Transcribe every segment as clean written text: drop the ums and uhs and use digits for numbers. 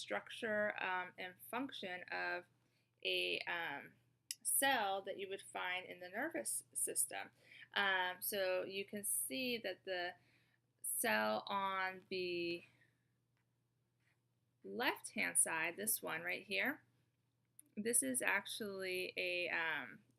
structure and function of a cell that you would find in the nervous system. So you can see that the cell on the left hand side, this one right here, this is actually a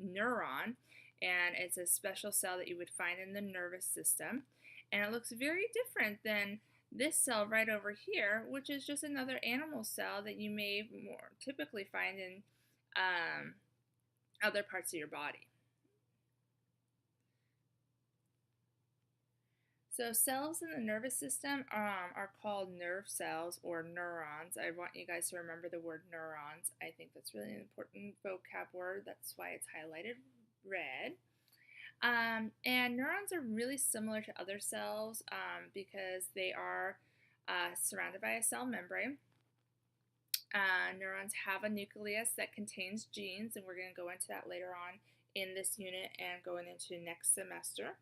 neuron, and it's a special cell that you would find in the nervous system. And it looks very different than this cell right over here, which is just another animal cell that you may more typically find in other parts of your body. So cells in the nervous system are called nerve cells or neurons. I want you guys to remember the word neurons. I think that's really an important vocab word. That's why it's highlighted red. And neurons are really similar to other cells because they are surrounded by a cell membrane. Neurons have a nucleus that contains genes, and we're going to go into that later on in this unit and going into next semester.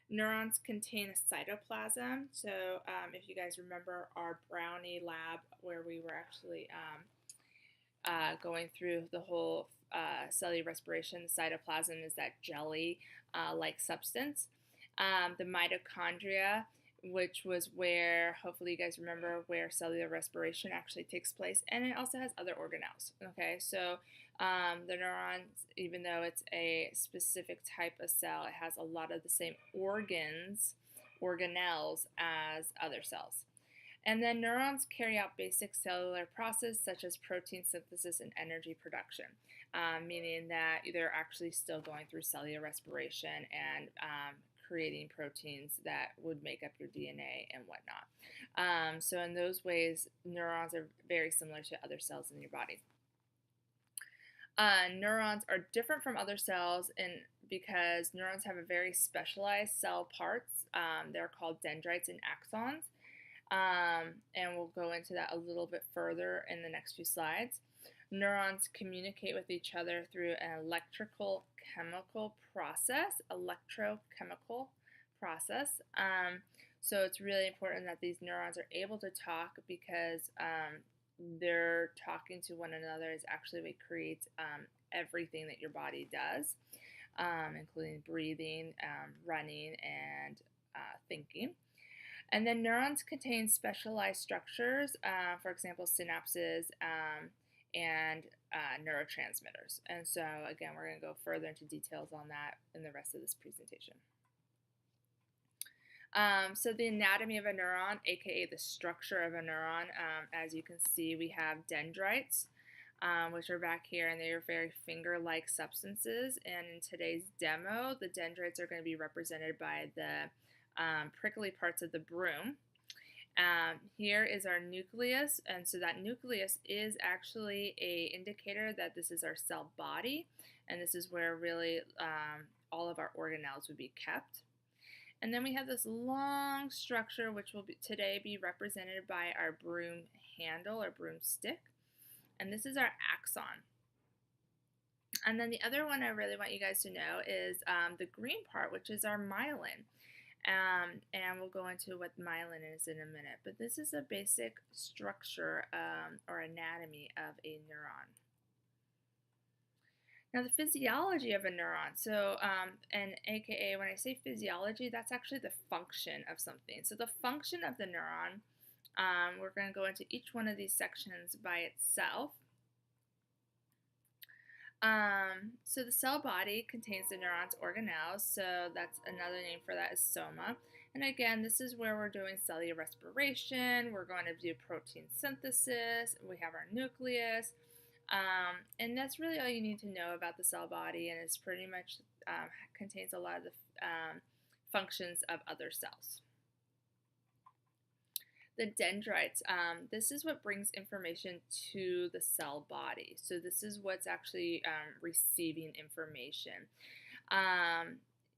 Neurons contain a cytoplasm. So if you guys remember our Brownie lab where we were actually going through the whole cellular respiration, the cytoplasm is that jelly-like substance. The mitochondria, which was where, hopefully you guys remember, where cellular respiration actually takes place, and it also has other organelles. Okay, so the neurons, even though it's a specific type of cell, it has a lot of the same organelles as other cells. And then neurons carry out basic cellular processes such as protein synthesis and energy production, meaning that they're actually still going through cellular respiration and creating proteins that would make up your DNA and whatnot. So in those ways, neurons are very similar to other cells in your body. Neurons are different from other cells because neurons have a very specialized cell parts. They're called dendrites and axons. And we'll go into that a little bit further in the next few slides. Neurons communicate with each other through an electrochemical process. So it's really important that these neurons are able to talk because they're talking to one another is actually what creates everything that your body does, including breathing, running, and thinking. And then neurons contain specialized structures, for example, synapses and neurotransmitters. And so, again, we're going to go further into details on that in the rest of this presentation. So the anatomy of a neuron, aka the structure of a neuron, as you can see, we have dendrites, which are back here, and they are very finger-like substances. And in today's demo, the dendrites are going to be represented by the prickly parts of the broom. Here is our nucleus, and so that nucleus is actually an indicator that this is our cell body, and this is where really all of our organelles would be kept. And then we have this long structure which will today be represented by our broom handle or broomstick, and this is our axon. And then the other one I really want you guys to know is the green part, which is our myelin. And we'll go into what myelin is in a minute. But this is a basic structure or anatomy of a neuron. Now the physiology of a neuron, so and aka when I say physiology, that's actually the function of something. So the function of the neuron, we're going to go into each one of these sections by itself. So the cell body contains the neuron's organelles, so that's another name for that is soma. And again, this is where we're doing cellular respiration, we're going to do protein synthesis, we have our nucleus, and that's really all you need to know about the cell body, and it's pretty much contains a lot of the functions of other cells. The dendrites, this is what brings information to the cell body. So this is what's actually receiving information.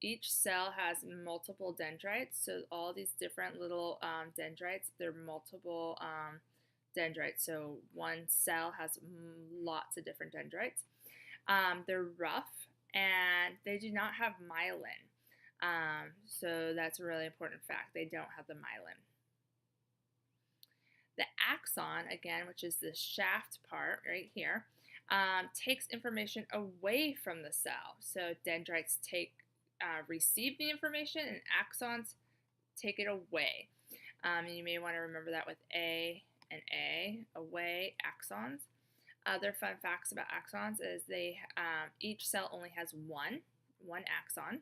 Each cell has multiple dendrites, so all these different little dendrites, they're multiple dendrites. So one cell has lots of different dendrites. They're rough, and they do not have myelin. So that's a really important fact. They don't have the myelin. The axon, again, which is the shaft part right here, takes information away from the cell. So dendrites receive the information, and axons take it away. And you may want to remember that with A and A, away, axons. Other fun facts about axons is each cell only has one axon.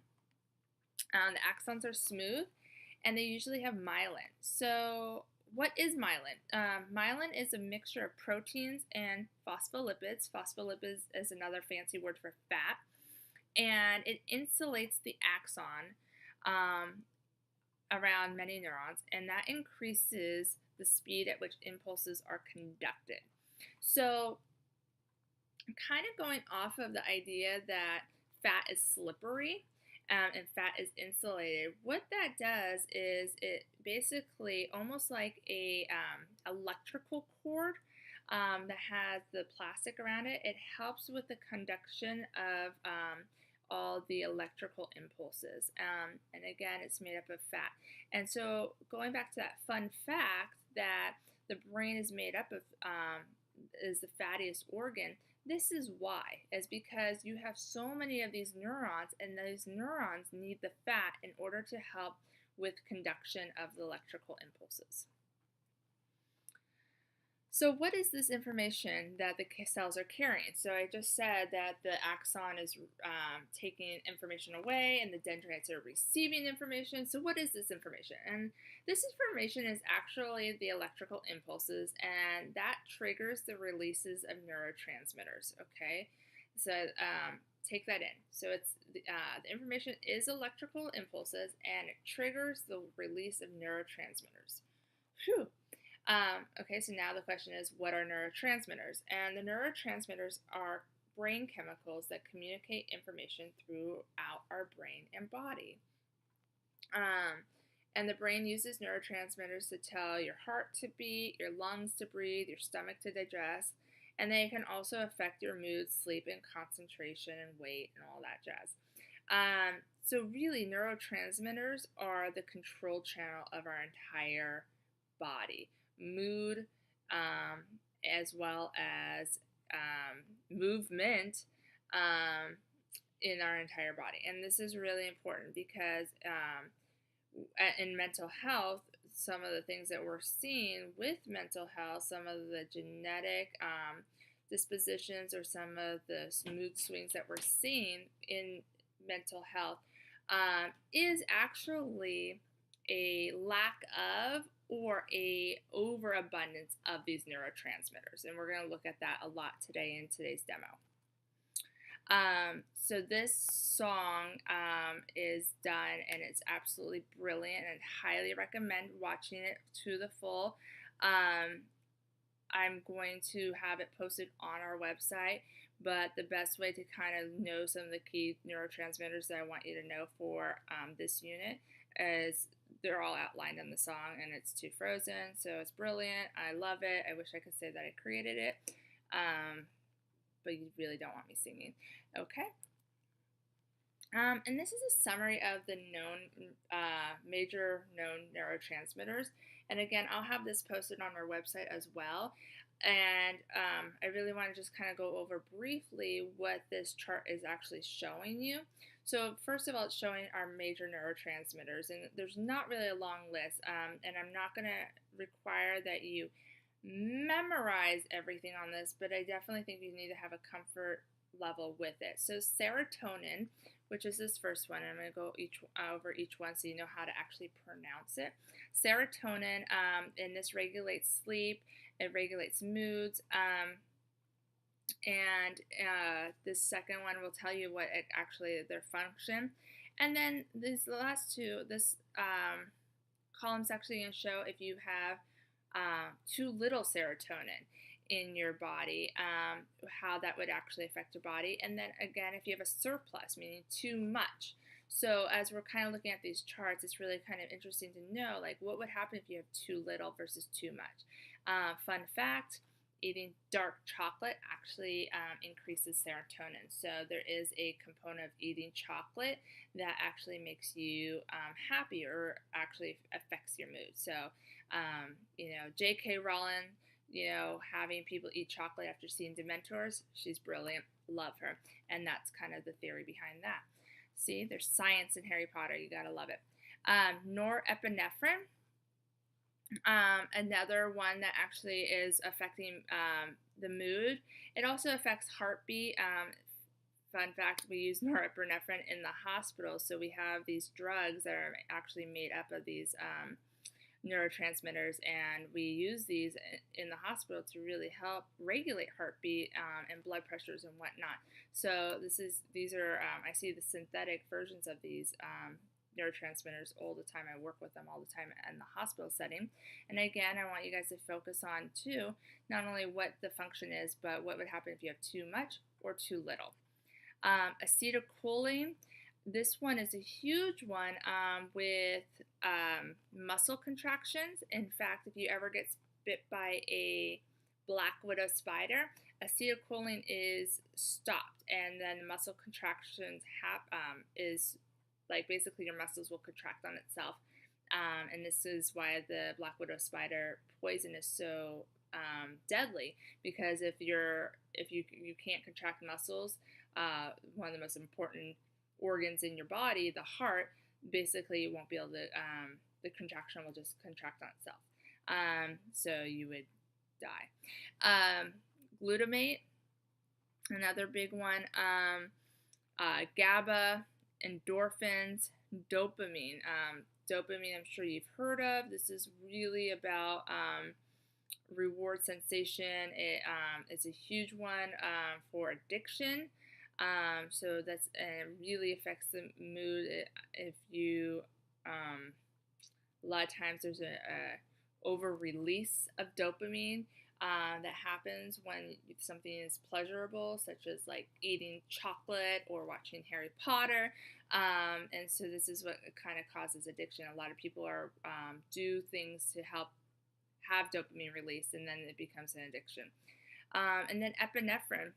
The axons are smooth, and they usually have myelin. So what is myelin? Myelin is a mixture of proteins and phospholipids. Phospholipids is another fancy word for fat, and it insulates the axon around many neurons, and that increases the speed at which impulses are conducted. So I'm kind of going off of the idea that fat is slippery and fat is insulated. What that does is it basically almost like a electrical cord that has the plastic around it. It helps with the conduction of all the electrical impulses. And again, it's made up of fat. And so going back to that fun fact that the brain is made up of, is the fattiest organ, this is why, is because you have so many of these neurons, and those neurons need the fat in order to help with conduction of the electrical impulses. So what is this information that the cells are carrying? So I just said that the axon is taking information away and the dendrites are receiving information. So what is this information? And this information is actually the electrical impulses, and that triggers the releases of neurotransmitters, okay? So take that in. So it's the information is electrical impulses, and it triggers the release of neurotransmitters. Phew. Okay, so now the question is, what are neurotransmitters? And the neurotransmitters are brain chemicals that communicate information throughout our brain and body. And the brain uses neurotransmitters to tell your heart to beat, your lungs to breathe, your stomach to digest, and they can also affect your mood, sleep, and concentration, and weight, and all that jazz. So really, neurotransmitters are the control channel of our entire body. Mood, as well as movement in our entire body. And this is really important because in mental health, some of the things that we're seeing with mental health, some of the genetic dispositions or some of the mood swings that we're seeing in mental health is actually a lack of or a overabundance of these neurotransmitters. And we're going to look at that a lot today in today's demo. So this song is done, and it's absolutely brilliant, and I highly recommend watching it to the full. I'm going to have it posted on our website, but the best way to kind of know some of the key neurotransmitters that I want you to know for this unit is they're all outlined in the song, and it's Too Frozen, so it's brilliant. I love it. I wish I could say that I created it, but you really don't want me singing. Okay. And this is a summary of the major known neurotransmitters. And again, I'll have this posted on our website as well. And I really want to just kind of go over briefly what this chart is actually showing you. So first of all, it's showing our major neurotransmitters, and there's not really a long list, and I'm not going to require that you memorize everything on this, but I definitely think you need to have a comfort level with it. So serotonin, which is this first one, and I'm going to go over each one so you know how to actually pronounce it. Serotonin, and this regulates sleep, it regulates moods, and this second one will tell you what their function. And then the last two, this column's actually going to show if you have too little serotonin in your body, how that would actually affect your body. And then again, if you have a surplus, meaning too much. So as we're kind of looking at these charts, it's really kind of interesting to know, like, what would happen if you have too little versus too much. Fun fact, eating dark chocolate actually increases serotonin. So there is a component of eating chocolate that actually makes you happy or actually affects your mood. So, J.K. Rowling having people eat chocolate after seeing Dementors. She's brilliant. Love her. And that's kind of the theory behind that. See, there's science in Harry Potter. You gotta love it. Norepinephrine, another one that actually is affecting the mood. It also affects heartbeat. Fun fact, we use norepinephrine in the hospital, so we have these drugs that are actually made up of these neurotransmitters, and we use these in the hospital to really help regulate heartbeat and blood pressures and whatnot. So these are I see the synthetic versions of these neurotransmitters all the time. I work with them all the time in the hospital setting. And again, I want you guys to focus on too, not only what the function is, but what would happen if you have too much or too little. Acetylcholine. This one is a huge one with muscle contractions. In fact, if you ever get bit by a black widow spider, acetylcholine is stopped, and then muscle contractions is like basically your muscles will contract on itself. And this is why the black widow spider poison is so deadly, because if you can't contract muscles, one of the most important organs in your body, the heart, basically you won't be able to, the contraction will just contract on itself. So you would die. Glutamate, another big one. GABA, endorphins, dopamine. Dopamine, I'm sure you've heard of. This is really about reward sensation. It's a huge one for addiction. So that's really affects the mood. If you a lot of times there's a over release of dopamine that happens when something is pleasurable, such as like eating chocolate or watching Harry Potter. And so this is what kind of causes addiction. A lot of people do things to help have dopamine release, and then it becomes an addiction. And then epinephrine.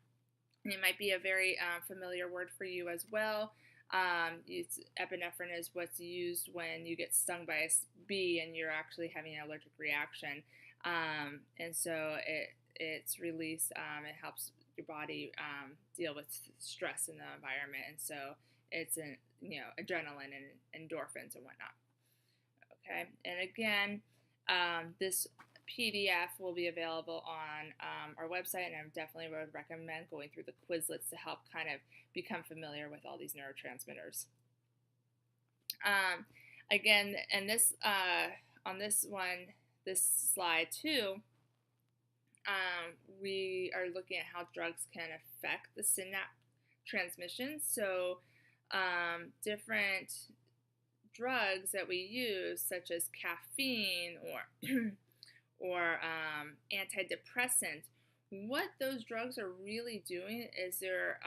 And it might be a very familiar word for you as well. Epinephrine is what's used when you get stung by a bee and you're actually having an allergic reaction. And so it's released. It helps your body deal with stress in the environment. And so it's adrenaline and endorphins and whatnot. Okay. And again, this PDF will be available on our website, and I definitely would recommend going through the Quizlets to help kind of become familiar with all these neurotransmitters. Again, and this on this slide too, we are looking at how drugs can affect the synapse transmission. So different drugs that we use, such as caffeine or antidepressants, what those drugs are really doing is they're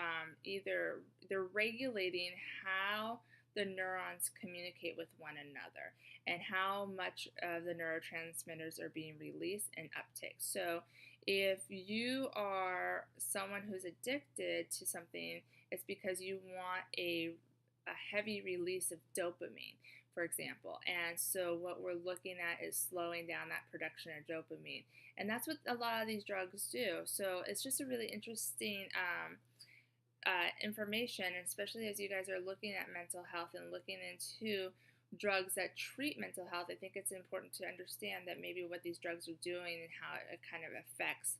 regulating how the neurons communicate with one another and how much of the neurotransmitters are being released and uptake. So if you are someone who's addicted to something, it's because you want a heavy release of dopamine, for example. And so what we're looking at is slowing down that production of dopamine. And that's what a lot of these drugs do. So it's just a really interesting information, especially as you guys are looking at mental health and looking into drugs that treat mental health. I think it's important to understand that maybe what these drugs are doing and how it kind of affects